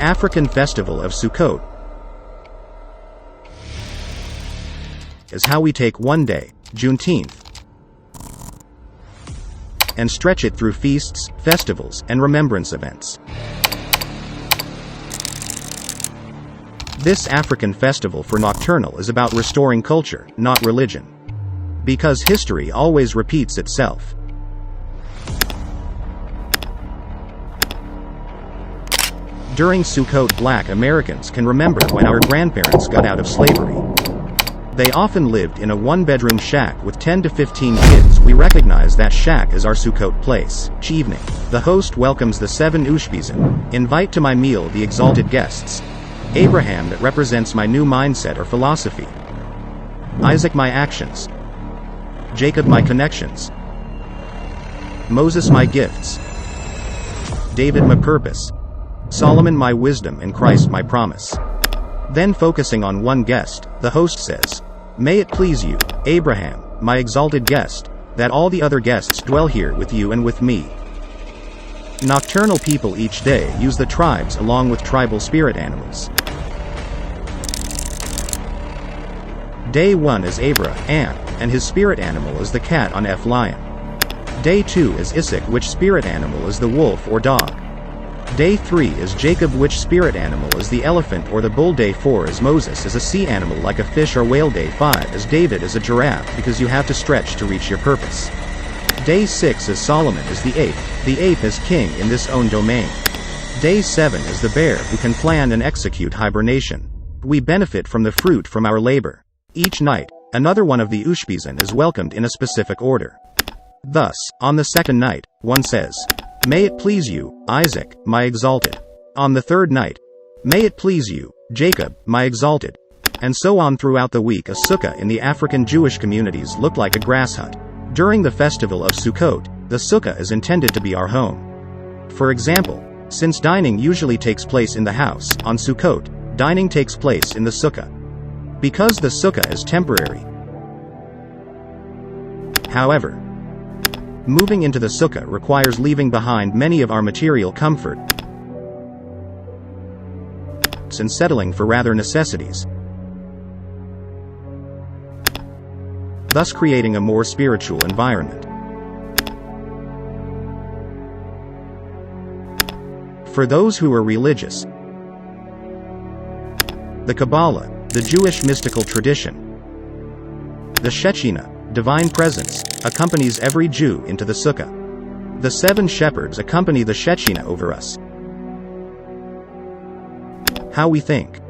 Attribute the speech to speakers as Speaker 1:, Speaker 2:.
Speaker 1: African festival of Sukkot is how we take one day, Juneteenth, and stretch it through feasts, festivals, and remembrance events. This African festival for Nocturnal is about restoring culture, not religion. Because history always repeats itself. During Sukkot, Black Americans can remember when our grandparents got out of slavery. They often lived in a one-bedroom shack with 10 to 15 kids. We recognize that shack as our Sukkot place. Each evening, the host welcomes the 7 Ushpizin. Invite to my meal the exalted guests. Abraham, that represents my new mindset or philosophy. Isaac, my actions. Jacob, my connections. Moses, my gifts. David, my purpose. Solomon, my wisdom, and Christ, my promise. Then, focusing on one guest, the host says, "May it please you, Abraham, my exalted guest, that all the other guests dwell here with you and with me." Nocturnal people each day use the tribes along with tribal spirit animals. Day 1 is Abraham, and his spirit animal is the cat on F lion. Day 2 is Isaac, which spirit animal is the wolf or dog. Day 3 is Jacob, which spirit animal is the elephant or the bull. Day 4 is Moses, as a sea animal like a fish or whale. Day 5 is David, as a giraffe, because you have to stretch to reach your purpose. Day 6 is Solomon, as the ape. The ape is king in this own domain. Day 7 is the bear, who can plan and execute hibernation. We benefit from the fruit from our labor. Each night, another one of the Ushpizin is welcomed in a specific order. Thus, on the second night, one says, "May it please you, Isaac, my exalted." On the third night, "May it please you, Jacob, my exalted." And so on throughout the week. A sukkah in the African Jewish communities look like a grass hut. During the festival of Sukkot, the sukkah is intended to be our home. For example, since dining usually takes place in the house, on Sukkot, dining takes place in the sukkah. Because the sukkah is temporary. However, moving into the sukkah requires leaving behind many of our material comfort and settling for rather necessities, thus creating a more spiritual environment. For those who are religious, the Kabbalah, the Jewish mystical tradition, the Shekhinah, divine presence, accompanies every Jew into the sukkah. The 7 shepherds accompany the Shekhinah over us. How we think.